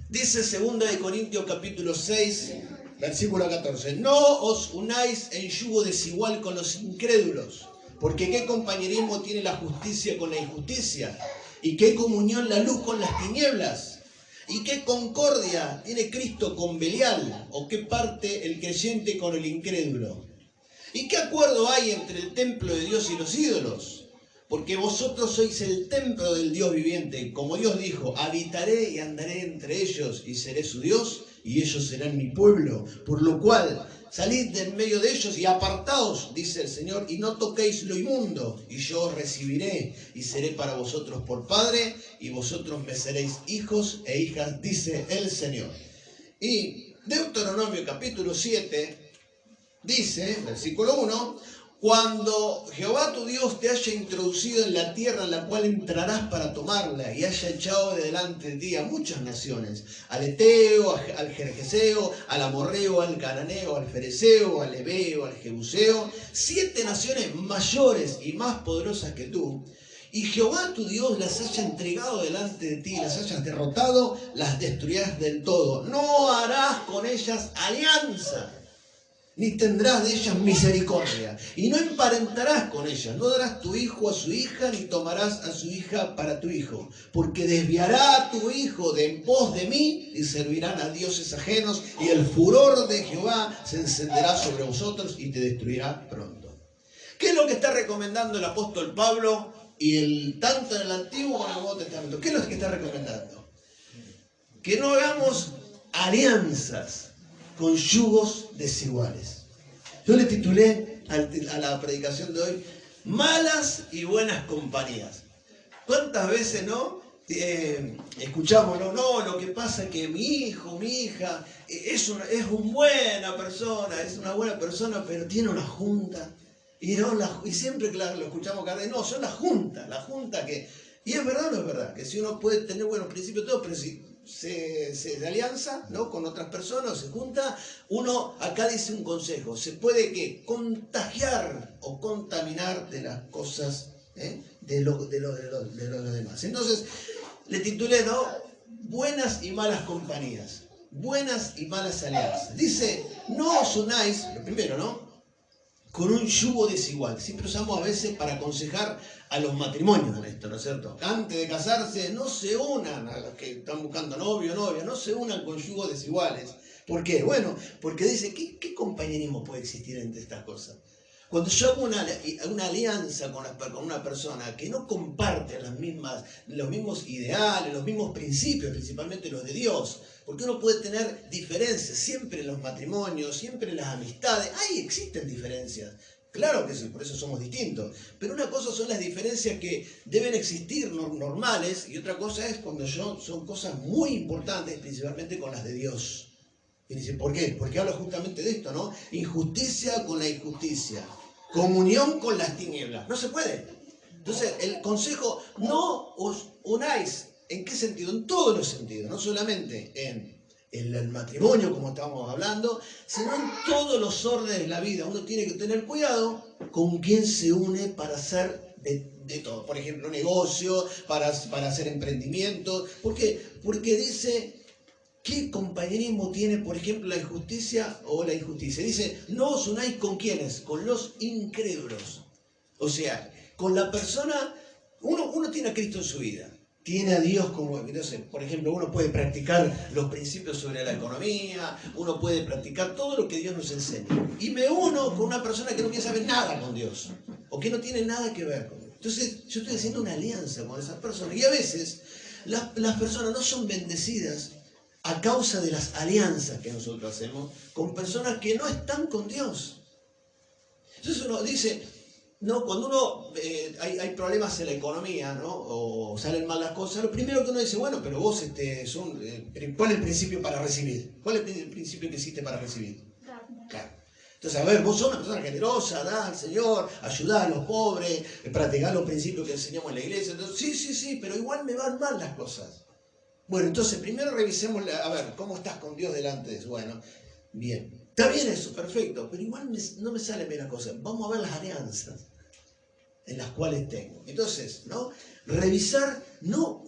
Dice 2 Corintios capítulo 6, versículo 14. No os unáis en yugo desigual con los incrédulos, porque qué compañerismo tiene la justicia con la injusticia, y qué comunión la luz con las tinieblas, y qué concordia tiene Cristo con Belial, o qué parte el creyente con el incrédulo. ¿Y qué acuerdo hay entre el templo de Dios y los ídolos? Porque vosotros sois el templo del Dios viviente. Como Dios dijo, habitaré y andaré entre ellos y seré su Dios y ellos serán mi pueblo. Por lo cual, salid de en medio de ellos y apartaos, dice el Señor, y no toquéis lo inmundo. Y yo os recibiré y seré para vosotros por Padre y vosotros me seréis hijos e hijas, dice el Señor. Y Deuteronomio capítulo 7 dice, versículo 1, cuando Jehová tu Dios te haya introducido en la tierra en la cual entrarás para tomarla y haya echado de delante de ti a muchas naciones, al Eteo, al Gergeseo, al Amorreo, al Cananeo, al Fereceo, al Ebeo, al Jebuseo, 7 naciones mayores y más poderosas que tú, y Jehová tu Dios las haya entregado delante de ti, las hayas derrotado, las destruirás del todo. No harás con ellas alianza, ni tendrás de ellas misericordia, y no emparentarás con ellas, no darás tu hijo a su hija, ni tomarás a su hija para tu hijo, porque desviará a tu hijo de en pos de mí, y servirán a dioses ajenos, y el furor de Jehová se encenderá sobre vosotros, y te destruirá pronto. ¿Qué es lo que está recomendando el apóstol Pablo, tanto en el Antiguo como en el Nuevo Testamento? ¿Qué es lo que está recomendando? Que no hagamos alianzas con yugos desiguales. Yo le titulé a la predicación de hoy, malas y buenas compañías. ¿Cuántas veces escuchamos, no, lo que pasa es que mi hijo, mi hija, es una buena persona, pero tiene una junta. Y siempre, claro, lo escuchamos cada vez, no, son la junta que... Y es verdad o no es verdad, que si uno puede tener buenos principios todo, pero si se alianza, ¿no?, con otras personas, se junta, uno acá dice un consejo, se puede contagiar o contaminar de las cosas de los demás. Entonces, le titulé, ¿no?, buenas y malas compañías, buenas y malas alianzas. Dice, no os unáis, lo primero, ¿no?, con un yugo desigual. Siempre usamos a veces para aconsejar a los matrimonios en esto, ¿no es cierto? Antes de casarse, no se unan, a los que están buscando novio o novia, no se unan con yugos desiguales. ¿Por qué? Bueno, porque dice, ¿qué compañerismo puede existir entre estas cosas? Cuando yo hago una alianza con una persona que no comparte los mismos ideales, los mismos principios, principalmente los de Dios, porque uno puede tener diferencias siempre en los matrimonios, siempre en las amistades, existen diferencias. Claro que sí, por eso somos distintos. Pero una cosa son las diferencias que deben existir normales y otra cosa es cuando son cosas muy importantes, principalmente con las de Dios. Y dice, ¿por qué? Porque habla justamente de esto, ¿no? Injusticia con la injusticia. Comunión con las tinieblas. No se puede. Entonces, el consejo, no os unáis. ¿En qué sentido? En todos los sentidos. No solamente en el matrimonio, como estábamos hablando, sino en todos los órdenes de la vida. Uno tiene que tener cuidado con quién se une para hacer de todo. Por ejemplo, negocio, para hacer emprendimientos. ¿Por qué? Porque dice... ¿Qué compañerismo tiene, por ejemplo, la injusticia o la injusticia? Dice, no os unáis con quiénes, con los incrédulos. O sea, con la persona, uno tiene a Cristo en su vida, tiene a Dios como... Entonces, por ejemplo, uno puede practicar los principios sobre la economía, uno puede practicar todo lo que Dios nos enseña. Y me uno con una persona que no quiere saber nada con Dios, o que no tiene nada que ver con Dios. Entonces, yo estoy haciendo una alianza con esas personas. Y a veces, las personas no son bendecidas a causa de las alianzas que nosotros hacemos con personas que no están con Dios. Entonces uno dice, no, cuando uno hay problemas en la economía, ¿no?, o salen mal las cosas, lo primero que uno dice, bueno, pero vos ¿cuál es el principio para recibir? ¿Cuál es el principio que existe para recibir? Claro. Entonces, a ver, vos sos una persona generosa, da al Señor, ayudá a los pobres, practicá los principios que enseñamos en la iglesia. Entonces, sí, pero igual me van mal las cosas. Bueno, entonces primero revisemos, a ver, ¿cómo estás con Dios delante de eso? Bueno, bien. Está bien eso, perfecto, pero igual no me sale bien la cosa. Vamos a ver las alianzas. en las cuales tengo. Entonces, ¿no? Revisar, no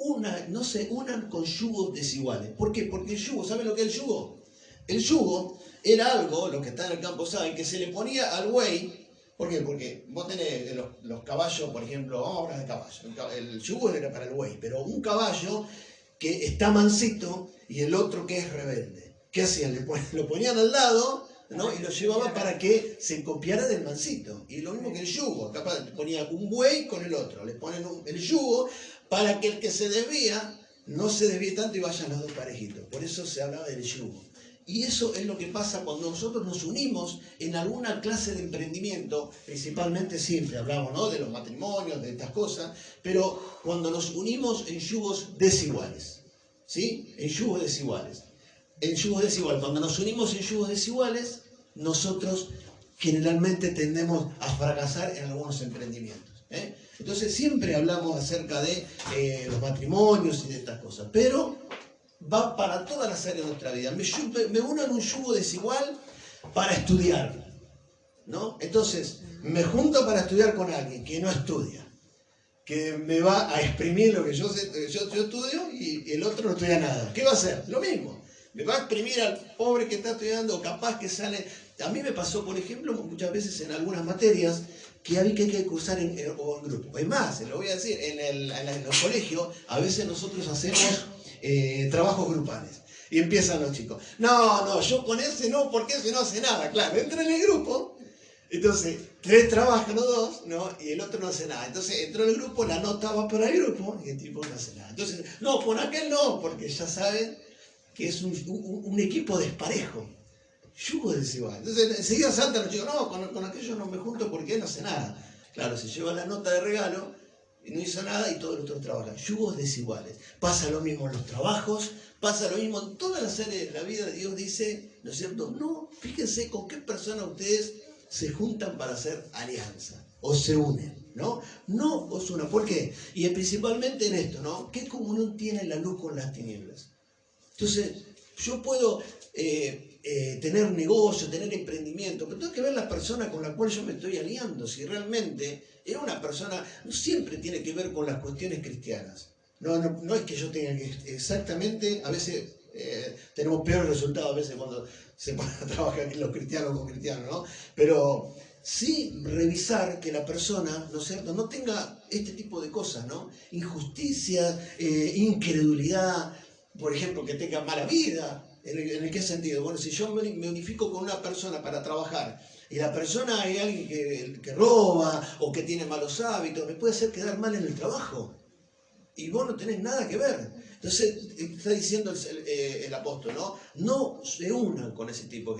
se unan con yugos desiguales. ¿Por qué? Porque el yugo, ¿saben lo que es el yugo? El yugo era algo, los que están en el campo saben, que se le ponía al buey. ¿Por qué? Porque vos tenés los caballos, por ejemplo, vamos a hablar de caballo. El yugo era para el buey, pero un caballo que está mansito y el otro que es rebelde. ¿Qué hacían? Lo ponían al lado, ¿no? Y lo llevaban para que se copiara del mansito. Y lo mismo que el yugo. Capaz ponía un buey con el otro. Le ponen el yugo para que el que se desvía no se desvíe tanto y vayan los dos parejitos. Por eso se hablaba del yugo. Y eso es lo que pasa cuando nosotros nos unimos en alguna clase de emprendimiento, principalmente siempre hablamos, ¿no?, de los matrimonios, de estas cosas, pero cuando nos unimos en yugos desiguales, ¿sí? En yugos desiguales. En yugos desiguales. Cuando nos unimos en yugos desiguales, nosotros generalmente tendemos a fracasar en algunos emprendimientos. Entonces siempre hablamos acerca de los matrimonios y de estas cosas, pero va para todas las áreas de nuestra vida. Me uno en un yugo desigual para estudiar, ¿no? Entonces, me junto para estudiar con alguien que no estudia, que me va a exprimir lo que yo estudio y el otro no estudia nada. ¿Qué va a hacer? Lo mismo. Me va a exprimir al pobre que está estudiando, o capaz que sale... A mí me pasó, por ejemplo, muchas veces en algunas materias que hay que cursar en grupo. Es más, se lo voy a decir, en los colegios a veces nosotros hacemos trabajos grupales. Y empiezan los chicos. No, yo con ese no, porque ese no hace nada. Claro, entra en el grupo, entonces 3 trabajan o 2, ¿no? Y el otro no hace nada. Entonces entró en el grupo, la nota va para el grupo y el tipo no hace nada. Entonces, no, con aquel no, porque ya saben que es un equipo desparejo. Yugo desigual. Entonces enseguida saltan los chicos, no, con aquello no me junto porque él no hace nada. Claro, se lleva la nota de regalo y no hizo nada y todos los otros trabajan. Yugos desiguales. Pasa lo mismo en los trabajos, pasa lo mismo en todas las áreas de la vida. Dios dice, ¿no es cierto? No, fíjense con qué persona ustedes se juntan para hacer alianza o se unen, ¿no? No os unan. ¿Por qué? Y principalmente en esto, ¿no? ¿Qué comunión tiene la luz con las tinieblas? Entonces, yo puedo tener negocio, tener emprendimiento, pero tengo que ver la persona con la cual yo me estoy aliando, si realmente es una persona, no siempre tiene que ver con las cuestiones cristianas. No es que yo tenga que exactamente, a veces tenemos peores resultados a veces cuando se ponen a trabajar los cristianos con cristianos, ¿no? Pero sí revisar que la persona, ¿no es cierto?, no tenga este tipo de cosas, ¿no? Injusticia, incredulidad, por ejemplo, que tenga mala vida. ¿En qué sentido? Bueno, si yo me unifico con una persona para trabajar y la persona hay alguien que roba o que tiene malos hábitos, me puede hacer quedar mal en el trabajo. Y vos no tenés nada que ver. Entonces, está diciendo el apóstol, ¿no? No se unan con ese tipo.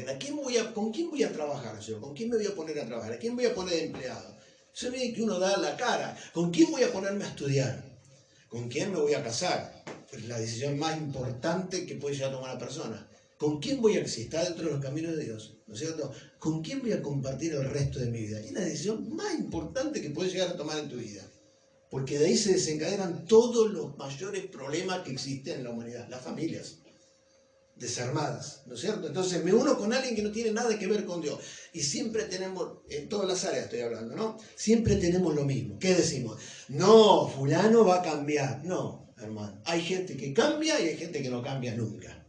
¿Con quién voy a trabajar yo? ¿Con quién me voy a poner a trabajar? ¿A quién voy a poner de empleado? Eso viene que uno da la cara. ¿Con quién voy a ponerme a estudiar? ¿Con quién me voy a casar? Es la decisión más importante que puede llegar a tomar una persona. ¿Con quién voy a, si está dentro de los caminos de Dios, ¿no es cierto? ¿Con quién voy a compartir el resto de mi vida? Es la decisión más importante que puedes llegar a tomar en tu vida. Porque de ahí se desencadenan todos los mayores problemas que existen en la humanidad, las familias desarmadas, ¿no es cierto? Entonces me uno con alguien que no tiene nada que ver con Dios. Y siempre tenemos, en todas las áreas estoy hablando, ¿no? Siempre tenemos lo mismo. ¿Qué decimos? No, fulano va a cambiar. No, hermano. Hay gente que cambia y hay gente que no cambia nunca.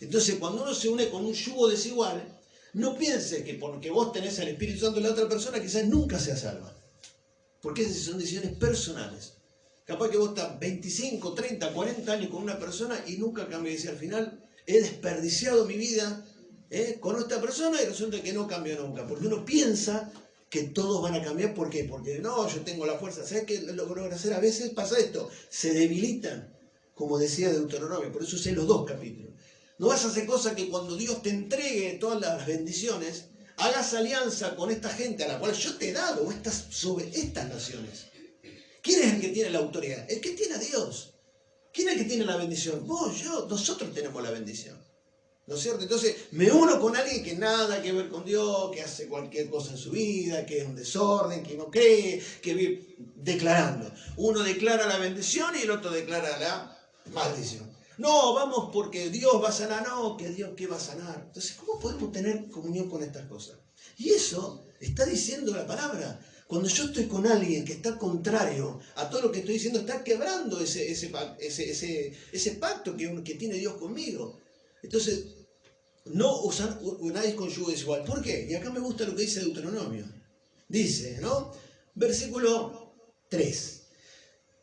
Entonces cuando uno se une con un yugo desigual, no piense que porque vos tenés al Espíritu Santo de la otra persona, quizás nunca sea salva. Porque esas son decisiones personales. Capaz que vos estás 25, 30, 40 años con una persona y nunca cambió. Y dice, al final he desperdiciado mi vida con esta persona y resulta que no cambió nunca. Porque uno piensa que todos van a cambiar. ¿Por qué? Porque no, yo tengo la fuerza. ¿Sabes qué lo que logran hacer? A veces pasa esto. Se debilitan, como decía Deuteronomio. Por eso sé los 2 capítulos. No vas a hacer cosas que cuando Dios te entregue todas las bendiciones, hagas alianza con esta gente a la cual yo te he dado sobre estas naciones. ¿Quién es el que tiene la autoridad? El que tiene a Dios. ¿Quién es el que tiene la bendición? Vos, yo, nosotros tenemos la bendición. ¿No es cierto? Entonces me uno con alguien que nada que ver con Dios, que hace cualquier cosa en su vida, que es un desorden, que no cree, que vive declarando. Uno declara la bendición y el otro declara la maldición. No, vamos porque Dios va a sanar. No, que Dios ¿qué va a sanar? Entonces, ¿cómo podemos tener comunión con estas cosas? Y eso está diciendo la palabra. Cuando yo estoy con alguien que está contrario a todo lo que estoy diciendo, está quebrando ese pacto que tiene Dios conmigo. Entonces, no unáis con yugo desigual. ¿Por qué? Y acá me gusta lo que dice Deuteronomio. Dice, ¿no? Versículo 3.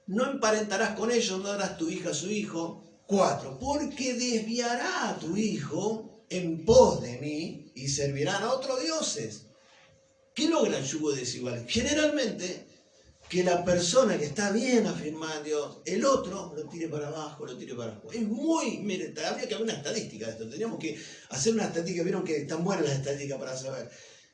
No emparentarás con ellos, no darás tu hija a su hijo. 4. Porque desviará a tu hijo en pos de mí y servirán a otros dioses. ¿Qué logra el yugo desigual? Generalmente, que la persona que está bien afirmada en Dios, el otro lo tire para abajo, lo tire para abajo. Es muy... Mire, habría que haber una estadística de esto. Tendríamos que hacer una estadística. Vieron que están buenas las estadísticas para saber.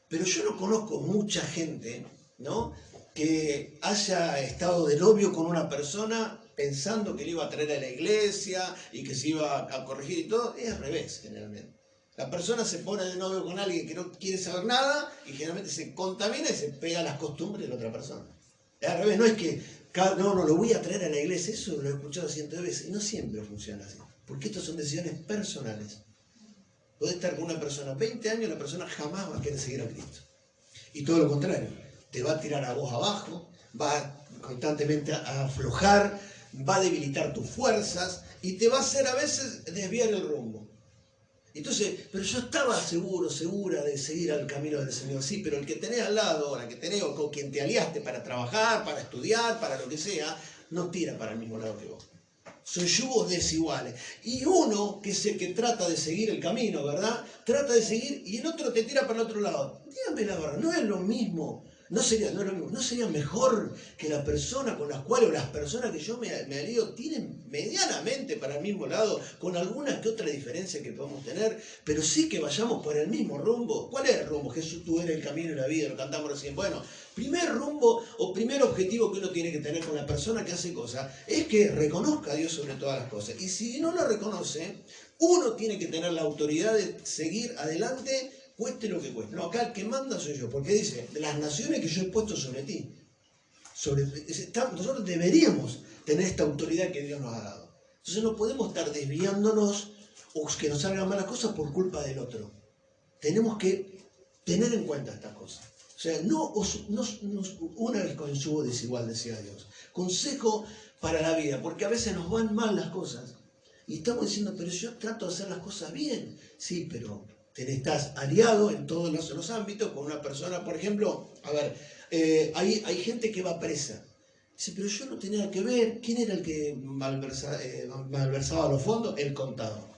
Pero yo no conozco mucha gente, ¿no?, que haya estado de novio con una persona pensando que le iba a traer a la iglesia y que se iba a corregir y todo. Es al revés, generalmente. La persona se pone de novio con alguien que no quiere saber nada y generalmente se contamina y se pega a las costumbres de la otra persona. Es al revés, no es que no lo voy a traer a la iglesia, eso lo he escuchado cientos de veces y no siempre funciona así. Porque estas son decisiones personales. Podés estar con una persona 20 años y la persona jamás va a querer seguir a Cristo. Y todo lo contrario, te va a tirar a vos abajo, va constantemente a aflojar, va a debilitar tus fuerzas y te va a hacer a veces desviar el rumbo. Entonces, pero yo estaba segura de seguir al camino del Señor. Sí, pero el que tenés al lado, la que tenés o con quien te aliaste para trabajar, para estudiar, para lo que sea, no tira para el mismo lado que vos. Son yugos desiguales. Y uno que trata de seguir el camino, ¿verdad? Trata de seguir y el otro te tira para el otro lado. Dígame la verdad, no es lo mismo. No sería mejor que la persona con las cuales o las personas que yo me alío tienen medianamente para el mismo lado, con alguna que otra diferencia que podemos tener, pero sí que vayamos por el mismo rumbo. ¿Cuál es el rumbo? Jesús, tú eres el camino y la vida, lo cantamos recién. Bueno, primer rumbo o primer objetivo que uno tiene que tener con la persona que hace cosas es que reconozca a Dios sobre todas las cosas. Y si no lo reconoce, uno tiene que tener la autoridad de seguir adelante, cueste lo que cueste. No, acá el que manda soy yo, porque dice, de las naciones que yo he puesto sobre ti. Nosotros deberíamos tener esta autoridad que Dios nos ha dado. Entonces no podemos estar desviándonos o que nos salgan malas cosas por culpa del otro. Tenemos que tener en cuenta estas cosas. O sea, no una vez con el yugo desigual, decía Dios. Consejo para la vida, porque a veces nos van mal las cosas. Y estamos diciendo, pero yo trato de hacer las cosas bien. Sí, pero estás aliado en todos los ámbitos con una persona, por ejemplo, a ver, hay gente que va presa. Dice, pero yo no tenía nada que ver. ¿Quién era el que malversaba los fondos? El contador.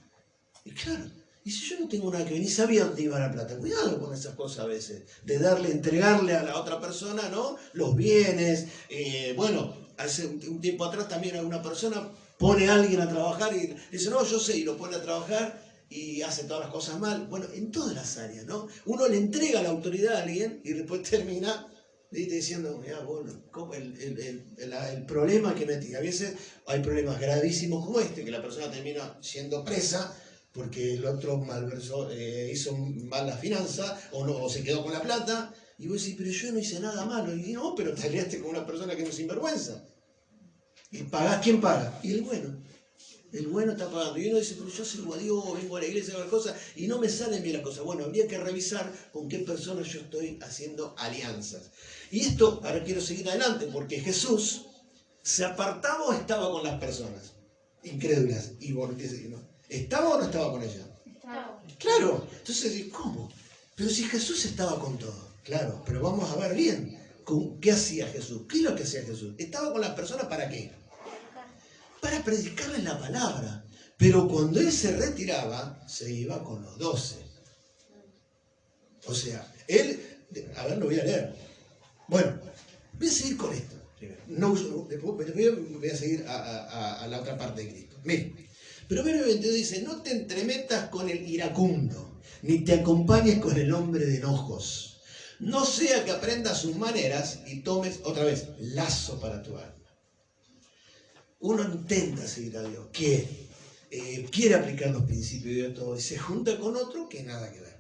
Y claro, y si yo no tengo nada que ver, ni sabía dónde iba la plata. Cuidado con esas cosas a veces, de entregarle a la otra persona, ¿no?, los bienes. Bueno, hace un tiempo atrás también una persona pone a alguien a trabajar y dice, no, yo sé, y lo pone a trabajar y hace todas las cosas mal. Bueno, en todas las áreas, ¿no? Uno le entrega la autoridad a alguien y después termina diciendo, mira, bueno, el problema que metí. A veces hay problemas gravísimos como este, que la persona termina siendo presa porque el otro malversó, hizo mal la finanza o se quedó con la plata. Y vos decís, pero yo no hice nada malo. Y no, pero te aliaste con una persona que no es sinvergüenza. ¿Y pagás? ¿Quién paga? Y el bueno. El bueno está pagando. Y uno dice, pero yo sirvo a Dios, vengo a la iglesia a ver cosas y no me salen bien las cosas. Bueno, habría que revisar con qué personas yo estoy haciendo alianzas. Y esto, ahora quiero seguir adelante, porque Jesús se apartaba o estaba con las personas incrédulas. ¿Estaba o no estaba con ellas? Estaba. Claro. Entonces, ¿cómo? Pero si Jesús estaba con todo. Claro, pero vamos a ver bien. ¿Qué hacía Jesús? ¿Qué es lo que hacía Jesús? ¿Estaba con las personas para qué? Para predicarles la palabra. Pero cuando él se retiraba, se iba con los 12. O sea, él... A ver, lo voy a leer. Bueno, voy a seguir con esto. Después voy a seguir a la otra parte de Cristo. Miren, Proverbio 22 dice, no te entremetas con el iracundo, ni te acompañes con el hombre de enojos. No sea que aprendas sus maneras y tomes, otra vez, lazo para tu alma. Uno intenta seguir a Dios, quiere aplicar los principios de Dios todo, y se junta con otro que nada que ver.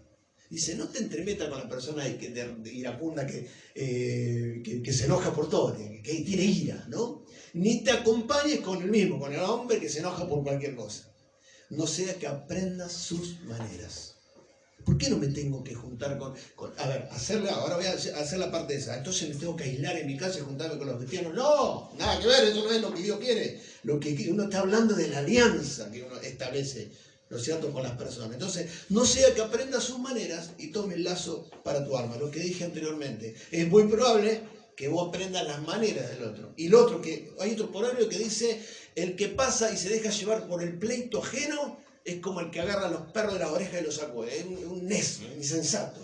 Dice, no te entremetas con la persona de iracunda que se enoja por todo, que tiene ira, ¿no? Ni te acompañes con el mismo, con el hombre que se enoja por cualquier cosa. No sea que aprendas sus maneras. ¿Por qué no me tengo que juntar a ver, ahora voy a hacer la parte esa. Entonces me tengo que aislar en mi casa y juntarme con los cristianos. No, nada que ver, eso no es lo que Dios quiere. Lo que uno está hablando de la alianza que uno establece, ¿no es cierto?, con las personas. Entonces, no sea que aprendas sus maneras y tome el lazo para tu alma. Lo que dije anteriormente. Es muy probable que vos aprendas las maneras del otro. Y lo otro, que hay otro proverbio que dice, el que pasa y se deja llevar por el pleito ajeno, es como el que agarra a los perros de las orejas y los sacude. Es un necio, un insensato.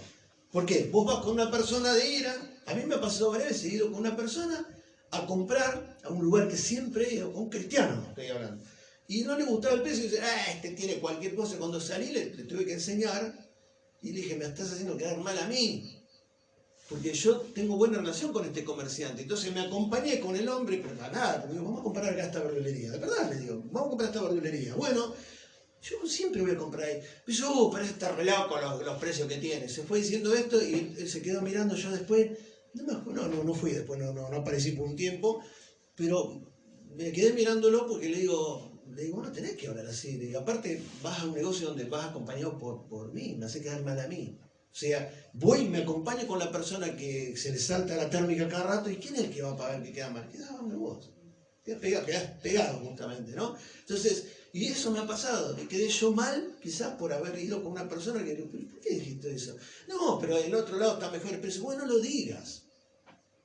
¿Por qué? Vos vas con una persona de ira. A mí me ha pasado varias veces, he ido con una persona a comprar a un lugar que siempre he ido, con un cristiano, estoy hablando. Y no le gustaba el precio y dice, este tiene cualquier cosa. Cuando salí le tuve que enseñar y le dije, me estás haciendo quedar mal a mí. Porque yo tengo buena relación con este comerciante. Entonces me acompañé con el hombre, pero para nada, porque digo, vamos a comprar acá esta verdulería. De verdad le digo, vamos a comprar esta verdulería. Bueno, yo siempre voy a comprar ahí. Yo, parece estar relado con los precios que tiene. Se fue diciendo esto y él se quedó mirando. Yo después, no fui después, no aparecí por un tiempo, pero me quedé mirándolo porque le digo, no tenés que hablar así. Le digo, aparte, vas a un negocio donde vas acompañado por mí, me hace quedar mal a mí. O sea, voy y me acompaño con la persona que se le salta la térmica cada rato. ¿Y quién es el que va a pagar que queda mal? Quedás vos. Quedás pegado justamente, ¿no? Entonces, y eso me ha pasado. Me quedé yo mal, quizás por haber ido con una persona que... ¿Por qué dijiste eso? No, pero el otro lado está mejor el precio. Bueno, no lo digas.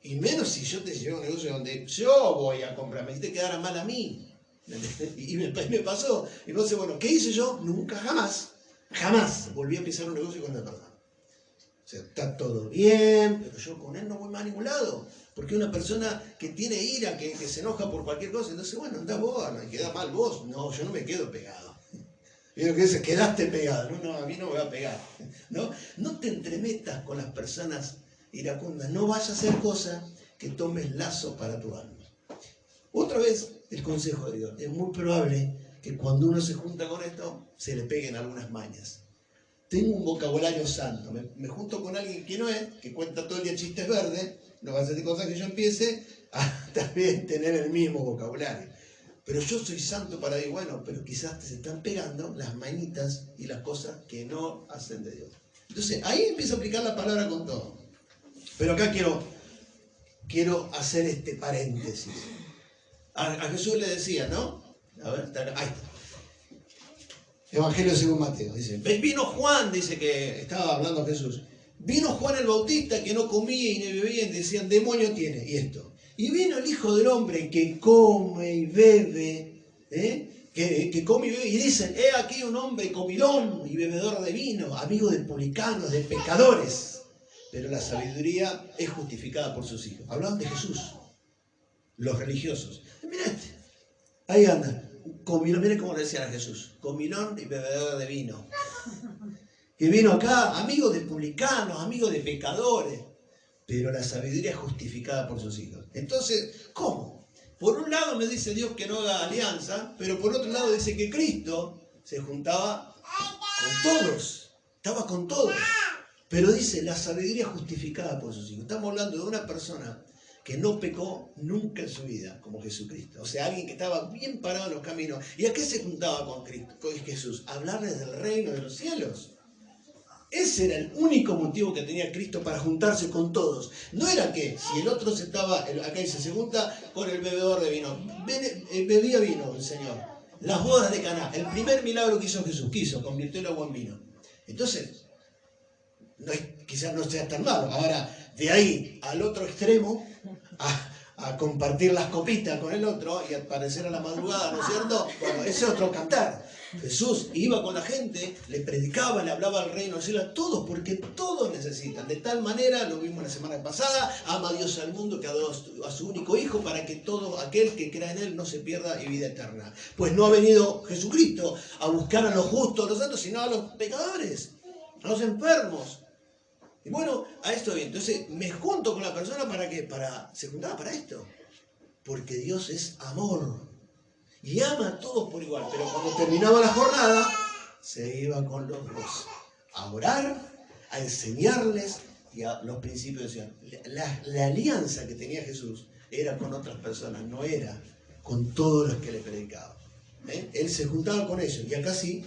Y menos si yo te llevo a un negocio donde yo voy a comprar. Me hiciste quedar mal a mí. Y me pasó. Y entonces, bueno, ¿qué hice yo? Nunca, jamás volví a empezar un negocio con una persona. O sea, está todo bien, pero yo con él no voy más a ningún lado. Porque una persona que tiene ira, que se enoja por cualquier cosa, entonces, bueno, anda vos, queda mal vos. No, yo no me quedo pegado. Y lo que dice, quedaste pegado. No, a mí no me va a pegar. No te entremetas con las personas iracundas. No vayas a hacer cosas que tomes lazo para tu alma. Otra vez, el consejo de Dios. Es muy probable que cuando uno se junta con esto, se le peguen algunas mañas. Tengo un vocabulario santo. Me junto con alguien que no es, que cuenta todo el día chistes verdes. No va a ser de cosas que yo empiece a también tener el mismo vocabulario. Pero yo soy santo para decir, bueno, pero quizás te se están pegando las manitas y las cosas que no hacen de Dios. Entonces, ahí empieza a aplicar la palabra con todo. Pero acá quiero hacer este paréntesis. A Jesús le decía, ¿no? A ver, ahí está. Evangelio según Mateo, dice, vino Juan, dice que estaba hablando Jesús, vino Juan el Bautista que no comía y no bebía y decían, demonio tiene, y esto. Y vino el Hijo del Hombre que come y bebe, que come y bebe, y dicen, he aquí un hombre comilón y bebedor de vino, amigo de publicanos, de pecadores. Pero la sabiduría es justificada por sus hijos. Hablaban de Jesús, los religiosos. Mirá ahí anda. Comilón, miren cómo le decían a Jesús, comilón y bebedor de vino. Que vino acá, amigo de publicanos, amigo de pecadores. Pero la sabiduría es justificada por sus hijos. Entonces, ¿cómo? Por un lado me dice Dios que no haga alianza, pero por otro lado dice que Cristo se juntaba con todos. Estaba con todos. Pero dice, la sabiduría es justificada por sus hijos. Estamos hablando de una persona que no pecó nunca en su vida, como Jesucristo. O sea, alguien que estaba bien parado en los caminos. ¿Y a qué se juntaba con Jesús? A hablarles del reino de los cielos. Ese era el único motivo que tenía Cristo para juntarse con todos. No era que, si el otro se estaba, acá dice, se junta con el bebedor de vino. Bebía vino el Señor. Las bodas de Caná. El primer milagro que hizo Jesús, convirtió el agua en vino. Entonces, quizás no sea tan malo. Ahora, de ahí al otro extremo, a compartir las copitas con el otro y aparecer a la madrugada, ¿no es cierto? Bueno, ese es otro cantar. Jesús iba con la gente, le predicaba, le hablaba al reino del cielo a todos, porque todos necesitan. De tal manera, lo vimos la semana pasada, ama a Dios al mundo que ha dado a su único Hijo para que todo aquel que crea en Él no se pierda y vida eterna. Pues no ha venido Jesucristo a buscar a los justos, a los santos, sino a los pecadores, a los enfermos. Y bueno, a esto bien. Entonces me junto con la persona ¿para qué? Se juntaba para esto. Porque Dios es amor. Y ama a todos por igual. Pero cuando terminaba la jornada, se iba con los dos a orar, a enseñarles y a los principios de Dios. La alianza que tenía Jesús era con otras personas, no era con todos los que le predicaban. Él se juntaba con ellos. Y acá sí.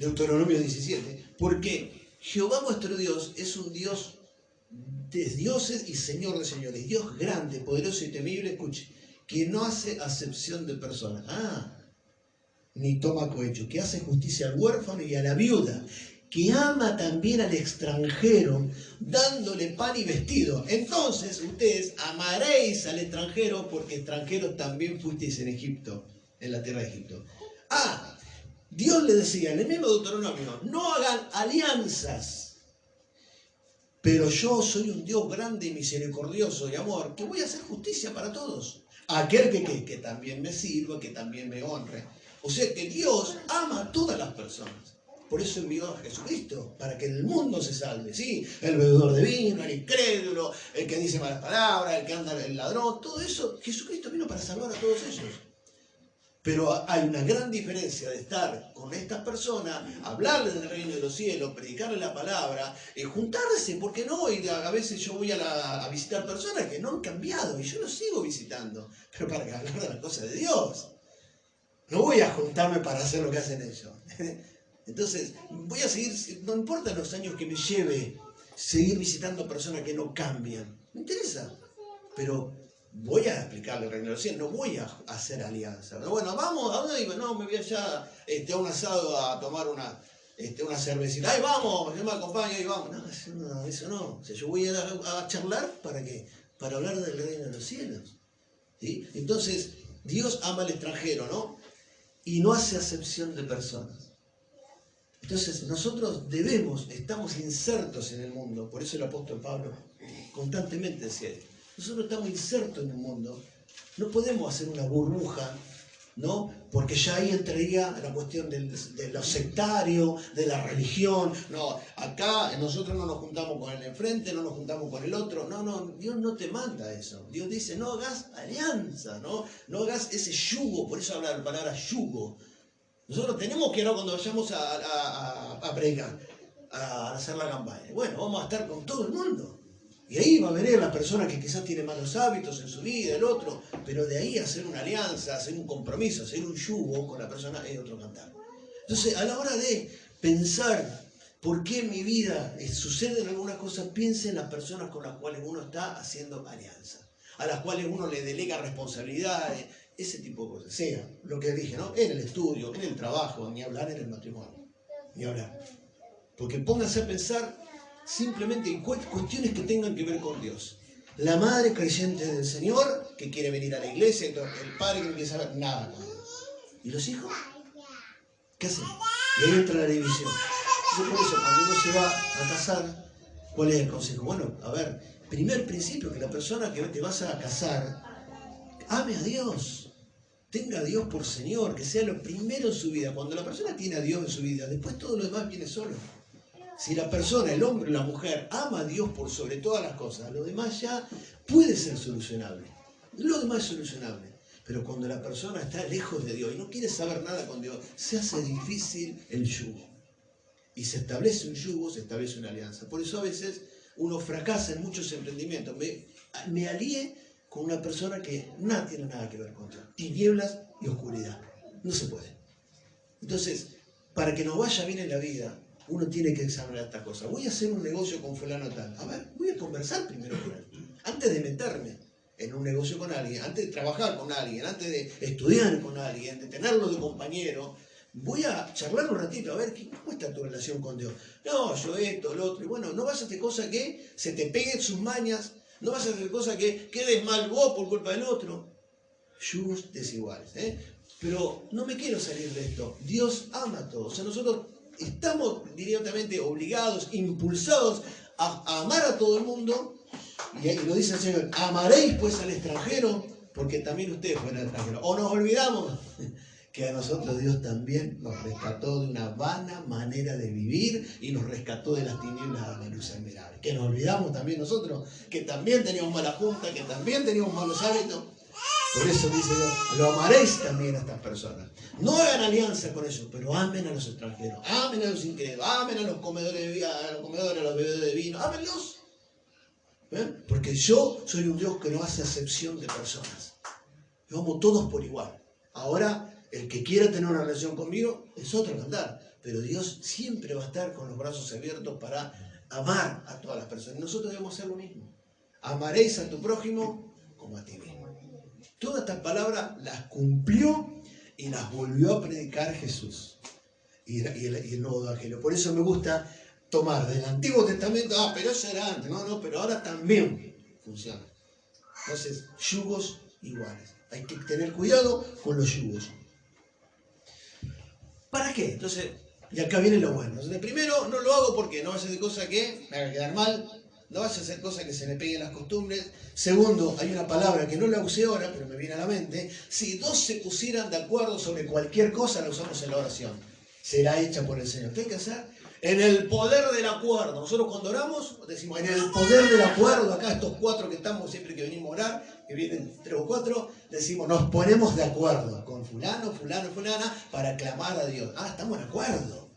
Deuteronomio 17, porque Jehová vuestro Dios es un Dios de dioses y Señor de señores, Dios grande, poderoso y temible, escuche, que no hace acepción de personas. Ni toma cohecho, que hace justicia al huérfano y a la viuda, que ama también al extranjero, dándole pan y vestido. Entonces ustedes amaréis al extranjero, porque extranjeros también fuisteis en Egipto, en la tierra de Egipto. Dios le decía en el mismo Deuteronomio, no hagan alianzas, pero yo soy un Dios grande y misericordioso y amor, que voy a hacer justicia para todos. Aquel que también me sirva, que también me honre. O sea que Dios ama a todas las personas. Por eso envió a Jesucristo, para que el mundo se salve. ¿Sí? El bebedor de vino, el incrédulo, el que dice malas palabras, el que anda el ladrón, todo eso. Jesucristo vino para salvar a todos ellos. Pero hay una gran diferencia de estar con estas personas, hablarles del reino de los cielos, predicarles la palabra, juntarse, porque no, y a veces yo voy a visitar personas que no han cambiado y yo los sigo visitando, pero para que hablar de las cosas de Dios. No voy a juntarme para hacer lo que hacen ellos. Entonces, voy a seguir, no importa los años que me lleve, seguir visitando personas que no cambian. Me interesa, pero voy a explicarle el reino de los cielos, no voy a hacer alianza. Bueno, vamos, ¿a dónde iba? No, me voy allá a un asado a tomar una cervecita. ¡Ay, vamos! Yo me acompaño y vamos. No, eso no. O sea, yo voy a charlar ¿para qué? Para hablar del reino de los cielos. ¿Sí? Entonces, Dios ama al extranjero, ¿no? Y no hace acepción de personas. Entonces, nosotros estamos insertos en el mundo. Por eso el apóstol Pablo constantemente decía esto. Nosotros estamos insertos en el mundo. No podemos hacer una burbuja, ¿no? Porque ya ahí entraría la cuestión de lo sectario, de la religión. No, acá nosotros no nos juntamos con el de enfrente, no nos juntamos con el otro. No, Dios no te manda eso. Dios dice, no hagas alianza, no hagas ese yugo. Por eso habla la palabra yugo. Nosotros tenemos que, ¿no? Cuando vayamos a predicar, a hacer la campaña. Bueno, vamos a estar con todo el mundo. Y ahí va a venir la persona que quizás tiene malos hábitos en su vida, el otro, pero de ahí hacer una alianza, hacer un compromiso, hacer un yugo con la persona es otro cantar. Entonces, a la hora de pensar por qué en mi vida suceden algunas cosas, piense en las personas con las cuales uno está haciendo alianza, a las cuales uno le delega responsabilidades, ese tipo de cosas. Sea lo que dije, ¿no? En el estudio, en el trabajo, ni hablar en el matrimonio, ni hablar. Porque pónganse a pensar simplemente en cuestiones que tengan que ver con Dios. La madre creyente del Señor, que quiere venir a la iglesia, entonces el padre que no quiere saber nada con Dios. ¿Y los hijos? ¿Qué hacen? Y ahí entra la división. Entonces, por eso, cuando uno se va a casar, ¿cuál es el consejo? Bueno, a ver, primer principio, que la persona que te vas a casar, ame a Dios. Tenga a Dios por Señor, que sea lo primero en su vida. Cuando la persona tiene a Dios en su vida, después todo lo demás viene solo. Si la persona, el hombre o la mujer, ama a Dios por sobre todas las cosas, lo demás ya puede ser solucionable. Lo demás es solucionable. Pero cuando la persona está lejos de Dios y no quiere saber nada con Dios, se hace difícil el yugo. Y se establece un yugo, se establece una alianza. Por eso a veces uno fracasa en muchos emprendimientos. Me alié con una persona que nada tiene nada que ver con Dios. Tinieblas y oscuridad. No se puede. Entonces, para que nos vaya bien en la vida, uno tiene que examinar estas cosas. Voy a hacer un negocio con fulano tal. A ver, voy a conversar primero con él. Antes de meterme en un negocio con alguien, antes de trabajar con alguien, antes de estudiar con alguien, de tenerlo de compañero, voy a charlar un ratito, a ver, ¿cómo está tu relación con Dios? No, yo esto, lo otro. Y bueno, no vas a hacer cosas que se te peguen sus mañas, no vas a hacer cosas que quedes mal vos por culpa del otro. Yugos desiguales, Pero no me quiero salir de esto. Dios ama a todos. O sea, nosotros estamos directamente obligados, impulsados a amar a todo el mundo. Y ahí lo dice el Señor, amaréis pues al extranjero, porque también ustedes fueron extranjeros. O nos olvidamos que a nosotros Dios también nos rescató de una vana manera de vivir y nos rescató de las tinieblas a la luz admirable. Que nos olvidamos también nosotros, que también teníamos mala junta, que también teníamos malos hábitos. Por eso dice Dios, lo amaréis también a estas personas. No hagan alianza con ellos, pero amen a los extranjeros, amen a los incrédulos, amen a los comedores de vino, a los bebedores de vino, ámenlos. Porque yo soy un Dios que no hace acepción de personas. Yo amo todos por igual. Ahora, El que quiera tener una relación conmigo es otro cantar. Pero Dios siempre va a estar con los brazos abiertos para amar a todas las personas. Nosotros debemos hacer lo mismo. Amaréis a tu prójimo como a ti mismo. Todas estas palabras las cumplió y las volvió a predicar Jesús. Y el nuevo evangelio. Por eso me gusta tomar del Antiguo Testamento, pero eso era antes, no, pero ahora también funciona. Entonces, yugos iguales. Hay que tener cuidado con los yugos. ¿Para qué? Entonces, y acá viene lo bueno. Entonces, primero, no lo hago porque no vaya a hacer cosas que me hagan quedar mal, no vaya a hacer cosas que se me peguen las costumbres. Segundo, hay una palabra que no la usé ahora, pero me viene a la mente. Si dos se pusieran de acuerdo sobre cualquier cosa, la usamos en la oración. Será hecha por el Señor. ¿Qué hay que hacer? En el poder del acuerdo. Nosotros cuando oramos, decimos, en el poder del acuerdo, acá estos cuatro que estamos siempre que venimos a orar, que vienen 3 o 4, decimos, nos ponemos de acuerdo con fulano, fulano, fulana, para clamar a Dios. Estamos de acuerdo.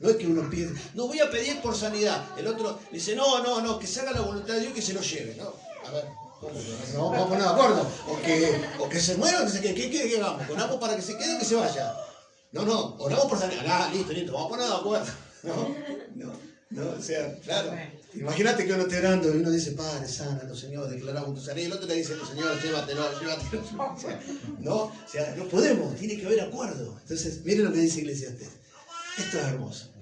No es que uno pide, no voy a pedir por sanidad. El otro dice, no, que se haga la voluntad de Dios y que se lo lleve. No, a ver, ¿cómo? No vamos a poner de acuerdo. O que se muera o que se quede. ¿Qué vamos? ¿Oramos para que se quede o que se vaya? No, oramos por sanidad. Listo, vamos a poner de acuerdo. No, o sea, claro. Imagínate que uno esté orando y uno dice, Padre, sánalo, Señor, declaramos tu sanidad. Y el otro le dice, Señor, llévatelo. O sea, no podemos, tiene que haber acuerdo. Entonces, miren lo que dice Eclesiastés. Esto es hermoso.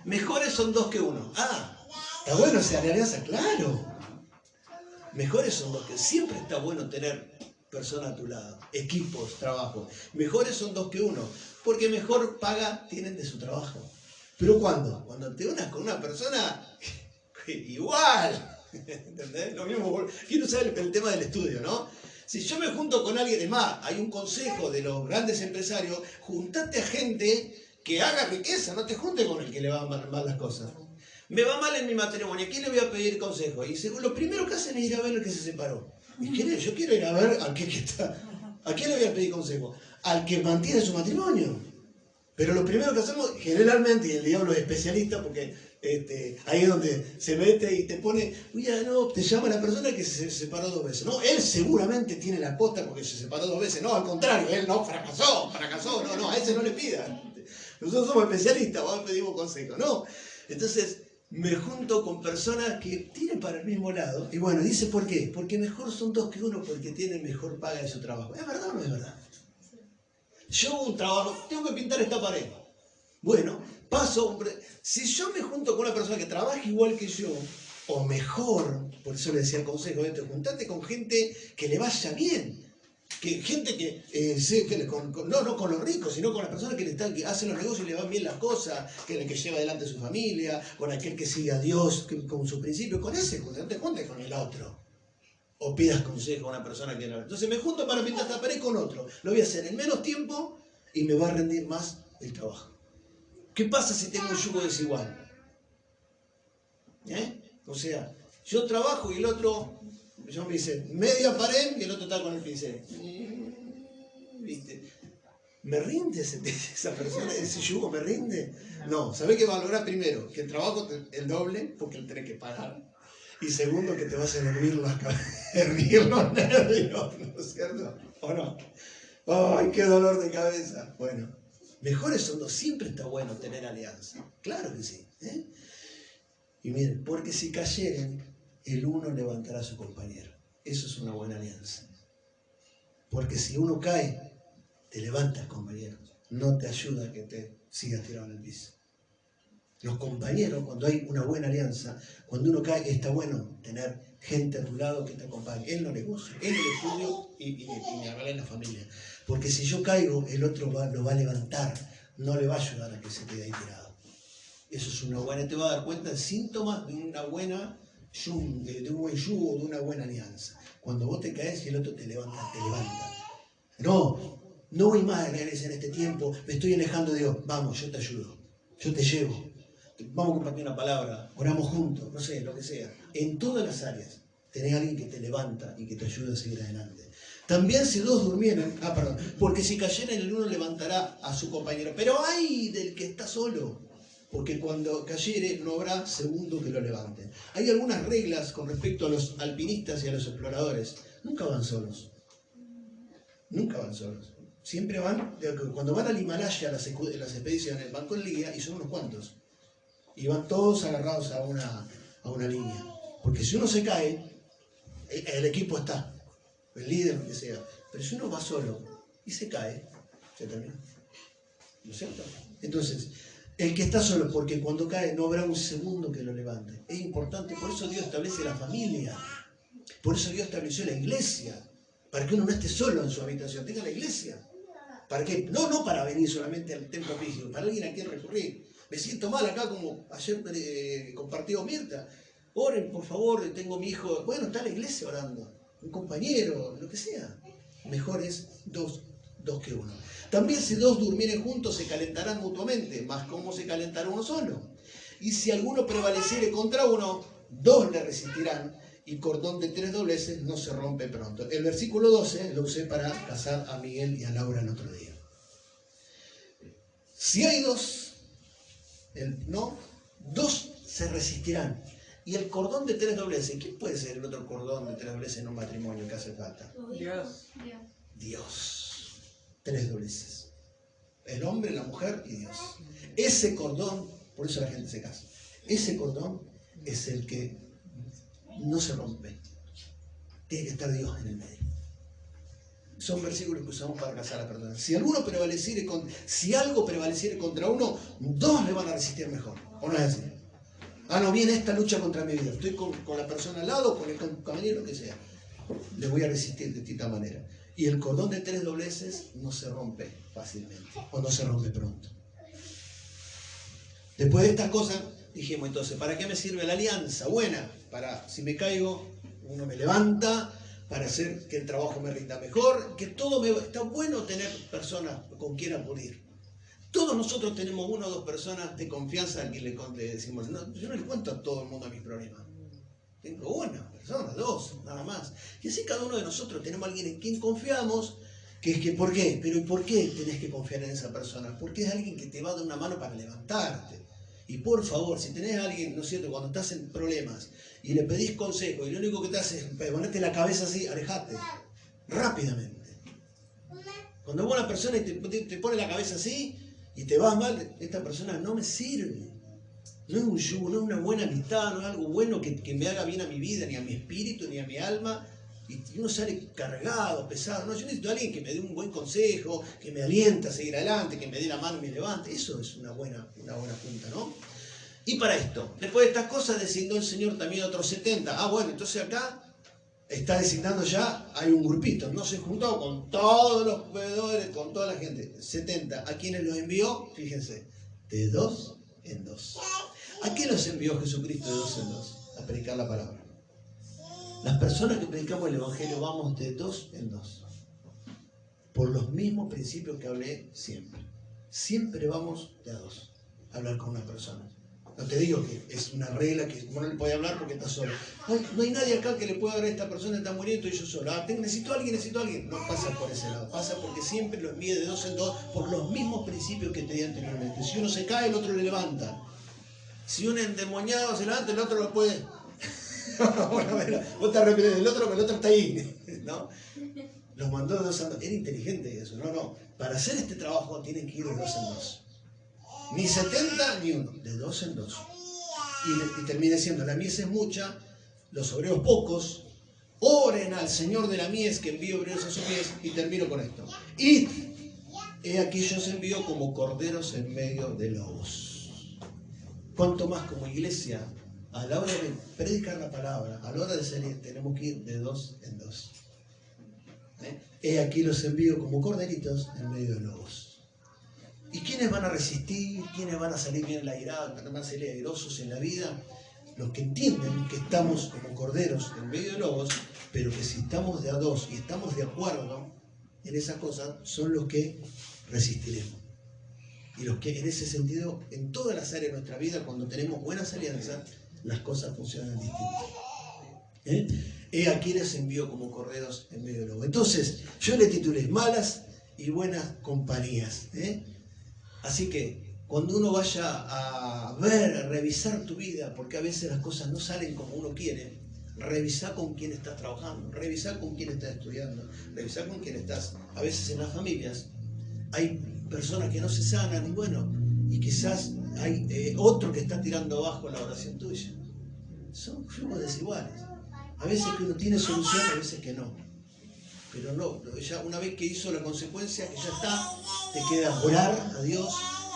Mejores son 2 que 1. Está bueno, o sea, la alianza, claro. Mejores son 2 que 1. Siempre está bueno tener personas a tu lado, equipos, trabajos. Mejores son 2 que 1, porque mejor paga tienen de su trabajo. ¿Pero cuándo? Cuando te unas con una persona igual. ¿Entendés? Lo mismo, quiero saber el tema del estudio, ¿no? Si yo me junto con alguien, es más, hay un consejo de los grandes empresarios, juntate a gente que haga riqueza, no te juntes con el que le van mal las cosas. Me va mal en mi matrimonio, ¿a quién le voy a pedir consejo? Y lo primero que hacen es ir a ver al que se separó. ¿Y yo quiero ir a ver al que está? ¿A quién le voy a pedir consejo? Al que mantiene su matrimonio. Pero lo primero que hacemos, generalmente, y el diablo es especialista, porque ahí es donde se mete y te pone, te llama la persona que se separó 2 veces. No, él seguramente tiene la posta porque se separó 2 veces. No, al contrario, él no, fracasó. No, a ese no le pidan. Nosotros somos especialistas, pedimos consejo. No, entonces me junto con personas que tienen para el mismo lado. Y bueno, dice, ¿por qué? Porque mejor son 2 que 1 porque tienen mejor paga de su trabajo. ¿Es verdad o no es verdad? Yo hago un trabajo, tengo que pintar esta pared. Bueno, si yo me junto con una persona que trabaja igual que yo, o mejor, por eso le decía el consejo, juntate con gente que le vaya bien. Gente que, no con los ricos, sino con las personas que hacen los negocios y le van bien las cosas, que lleva adelante su familia, con aquel que sigue a Dios con sus principios, con ese, no te juntes con el otro. O pidas consejo a una persona que no. Entonces me junto para pintar esta pared con otro. Lo voy a hacer en menos tiempo y me va a rendir más el trabajo. ¿Qué pasa si tengo un yugo desigual? O sea, yo trabajo y el otro, yo me dice, media pared y el otro está con el pincel. ¿Viste? ¿Me rinde esa persona, ese yugo me rinde? No, ¿sabés qué valorar primero? Que el trabajo el doble porque le tenés que pagar. Y segundo, que te vas a hervir los nervios, ¿no es cierto? ¿O no? ¡Ay, qué dolor de cabeza! Bueno, mejores son 2. Siempre está bueno tener alianza. Claro que sí. Y miren, porque si cayeren, el uno levantará a su compañero. Eso es una buena alianza. Porque si uno cae, te levantas, compañero. No te ayuda a que te sigas tirado en el piso. Los compañeros, cuando hay una buena alianza, cuando uno cae, está bueno tener gente a tu lado que te acompañe en los negocios, en el estudio y ni hablar en la familia. Porque si yo caigo, el otro lo va a levantar, no le va a ayudar a que se quede ahí tirado. Eso es una buena, te va a dar cuenta de síntomas de un buen yugo, de una buena alianza. Cuando vos te caes y el otro te levanta. No voy más a la iglesia en este tiempo, me estoy alejando de Dios. Vamos, yo te ayudo, yo te llevo. Vamos a compartir una palabra, oramos juntos, no sé, lo que sea. En todas las áreas tenés a alguien que te levanta y que te ayuda a seguir adelante. También si 2 durmieran, porque si cayeren el uno levantará a su compañero. Pero ay del que está solo, porque cuando cayere no habrá segundo que lo levante. Hay algunas reglas con respecto a los alpinistas y a los exploradores. Nunca van solos. Siempre van, cuando van al Himalaya, las expediciones, van con guía y son unos cuantos. Y van todos agarrados a una línea. Porque si uno se cae, el equipo está, el líder, lo que sea. Pero si uno va solo y se cae, se termina. ¿No es cierto? Entonces, el que está solo, porque cuando cae no habrá un segundo que lo levante. Es importante, por eso Dios establece la familia. Por eso Dios estableció la iglesia. Para que uno no esté solo en su habitación, tenga la iglesia. ¿Para qué? No para venir solamente al templo físico, para alguien a quien recurrir. Me siento mal acá, como ayer compartió Mirta. Oren, por favor, tengo mi hijo. Bueno, está la iglesia orando. Un compañero, lo que sea. Mejor es dos que uno. También si dos durmieren juntos se calentarán mutuamente, más cómo se calentará uno solo. Y si alguno prevaleciere contra uno, dos le resistirán, y cordón de 3 dobleces no se rompe pronto. El versículo 12 lo usé para casar a Miguel y a Laura el otro día. Si hay dos, dos se resistirán. Y el cordón de 3 dobleces, ¿quién puede ser el otro cordón de 3 dobleces en un matrimonio que hace falta? Dios. 3 dobleces. El hombre, la mujer y Dios. Ese cordón, por eso la gente se casa. Ese cordón es el que no se rompe. Tiene que estar Dios en el medio. Son versículos que usamos para casar a la persona. Si algo prevaleciere contra uno, dos le van a resistir mejor. ¿O no es así? No viene esta lucha contra mi vida. Estoy con la persona al lado, con el compañero, lo que sea. Le voy a resistir de esta manera. Y el cordón de 3 dobleces no se rompe fácilmente. O no se rompe pronto. Después de estas cosas, dijimos entonces, ¿para qué me sirve la alianza? Buena, para si me caigo, uno me levanta, para hacer que el trabajo me rinda mejor, que todo está bueno tener personas con quien acudir. Todos nosotros tenemos 1 o 2 personas de confianza a quien le decimos, no, yo no le cuento a todo el mundo mis problemas. Tengo 1 persona, 2, nada más. Y así cada uno de nosotros tenemos a alguien en quien confiamos, ¿por qué? Pero ¿por qué tenés que confiar en esa persona? Porque es alguien que te va a dar una mano para levantarte. Y por favor, si tenés a alguien, ¿no es cierto?, cuando estás en problemas y le pedís consejo y lo único que te hace es ponerte la cabeza así, alejate, rápidamente. Cuando vos una persona y te pone la cabeza así y te vas mal, esta persona no me sirve. No es un yugo, no es una buena amistad, no es algo bueno que me haga bien a mi vida, ni a mi espíritu, ni a mi alma. Y uno sale cargado, pesado. No, yo necesito a alguien que me dé un buen consejo, que me aliente a seguir adelante, que me dé la mano y me levante. Eso es una buena punta, ¿no? Y para esto, después de estas cosas, designó el Señor también otros 70. Bueno, entonces acá está designando ya, hay un grupito. No se juntó con todos los proveedores, con toda la gente. 70. ¿A quiénes los envió? Fíjense, de 2 en 2. ¿A qué los envió Jesucristo de 2 en 2? A predicar la palabra. Las personas que predicamos el Evangelio vamos de 2 en 2. Por los mismos principios que hablé siempre. Siempre vamos de a 2 a hablar con una persona. No te digo que es una regla que uno no le puede hablar porque está solo. No hay nadie acá que le pueda hablar a esta persona, está muriendo y yo solo. Necesito a alguien. No pasa por ese lado. Pasa porque siempre lo envíe de 2 en 2 por los mismos principios que te di anteriormente. Si uno se cae, el otro le levanta. Si un endemoniado se levanta, el otro lo puede... Bueno, vos te arrepentís del otro, pero el otro está ahí, ¿no? Los mandó de 2 en 2. Era inteligente eso. No. Para hacer este trabajo tienen que ir de 2 en 2. Ni 70 ni 1. De 2 en 2. Y termina siendo, la mies es mucha, los obreros pocos. Oren al Señor de la mies que envíe obreros a su mies. Y termino con esto. Y he aquí yo os envío como corderos en medio de lobos. Cuanto más como iglesia, a la hora de predicar la palabra, a la hora de salir, tenemos que ir de 2 en 2. He aquí los envío como corderitos en medio de lobos. ¿Y quiénes van a resistir? ¿Quiénes van a salir bien airados, van a salir airosos en la vida? Los que entienden que estamos como corderos en medio de lobos, pero que si estamos de a 2 y estamos de acuerdo en esas cosas, son los que resistiremos. Y los que en ese sentido, en todas las áreas de nuestra vida, cuando tenemos buenas alianzas, las cosas funcionan distintas. He aquí les envío como corderos en medio de lobo. Entonces, yo le titulé Malas y Buenas Compañías. Así que, cuando uno vaya a ver, a revisar tu vida, porque a veces las cosas no salen como uno quiere, revisá con quién estás trabajando, revisá con quién estás estudiando, revisá con quién estás. A veces en las familias hay personas que no se sanan y bueno, y quizás hay otro que está tirando abajo la oración tuya. Son yugos desiguales. A veces que uno tiene solución, a veces que no. Pero no, ya una vez que hizo la consecuencia, que ya está, te queda orar a Dios,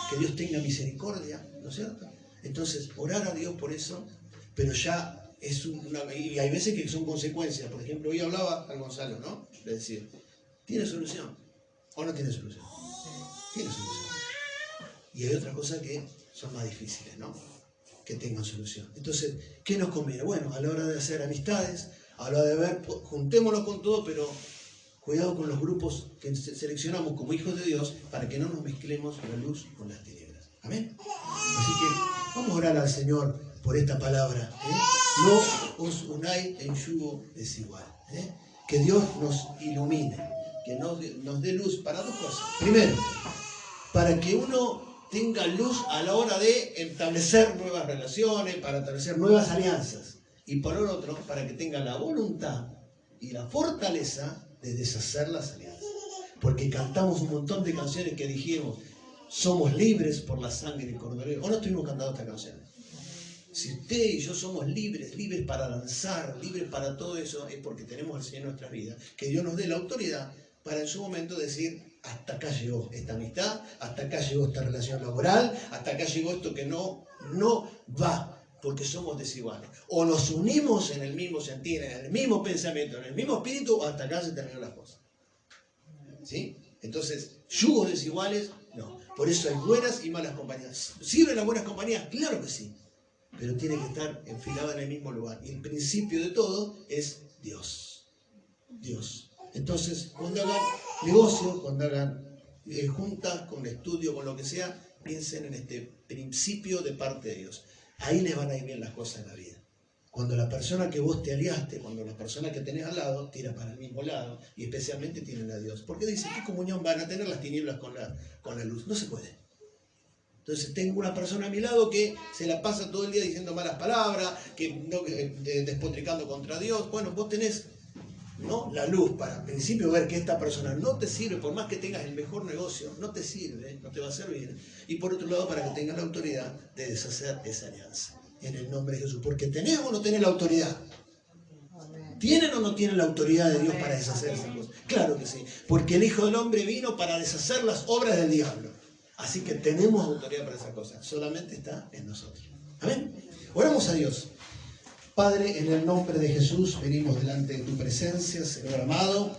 que Dios tenga misericordia, ¿no es cierto? Entonces, orar a Dios por eso, pero ya es y hay veces que son consecuencias. Por ejemplo, hoy hablaba al Gonzalo, ¿no? Le decía, ¿tiene solución o no tiene solución? Tiene solución. Y hay otras cosas que son más difíciles, ¿no? Que tengan solución. Entonces, ¿qué nos conviene? Bueno, a la hora de hacer amistades, a la hora de ver, juntémonos con todo, pero cuidado con los grupos que seleccionamos como hijos de Dios para que no nos mezclemos la luz con las tinieblas. Amén. Así que vamos a orar al Señor por esta palabra. No os unáis en yugo desigual. Que Dios nos ilumine, que nos dé luz para dos cosas. Primero, para que uno tenga luz a la hora de establecer nuevas relaciones, para establecer nuevas alianzas. Y por el otro, para que tenga la voluntad y la fortaleza de deshacer las alianzas. Porque cantamos un montón de canciones que dijimos, somos libres por la sangre del Cordero. ¿O no estuvimos cantando esta canción? Si usted y yo somos libres, libres para danzar, libres para todo eso, es porque tenemos al Señor en nuestras vidas. Que Dios nos dé la autoridad para en su momento decir, hasta acá llegó esta amistad, hasta acá llegó esta relación laboral, hasta acá llegó esto que no va, porque somos desiguales. O nos unimos en el mismo sentir, en el mismo pensamiento, en el mismo espíritu, o hasta acá se terminó las cosas. ¿Sí? Entonces, yugos desiguales, no. Por eso hay buenas y malas compañías. ¿Sirven las buenas compañías? Claro que sí. Pero tiene que estar enfilado en el mismo lugar. Y el principio de todo es Dios. Dios. Entonces, cuando hagan negocios, cuando hagan juntas, con estudio, con lo que sea, piensen en este principio de parte de Dios. Ahí les van a ir bien las cosas en la vida. Cuando la persona que vos te aliaste, cuando la persona que tenés al lado, tira para el mismo lado, y especialmente tienen a Dios. Porque dice, ¿qué comunión van a tener las tinieblas con la luz? No se puede. Entonces tengo una persona a mi lado que se la pasa todo el día diciendo malas palabras, despotricando contra Dios. Bueno, vos tenés, ¿no?, la luz para al principio ver que esta persona no te sirve, por más que tengas el mejor negocio, no te sirve, no te va a servir. Y por otro lado, para que tengas la autoridad de deshacer esa alianza. En el nombre de Jesús. Porque tenés o no tenés la autoridad. ¿Tienen o no tienen la autoridad de Dios para deshacer esas cosas? Claro que sí. Porque el Hijo del Hombre vino para deshacer las obras del diablo. Así que tenemos autoridad para esas cosas. Solamente está en nosotros. Amén. Oramos a Dios. Padre, en el nombre de Jesús venimos delante de tu presencia, Señor amado.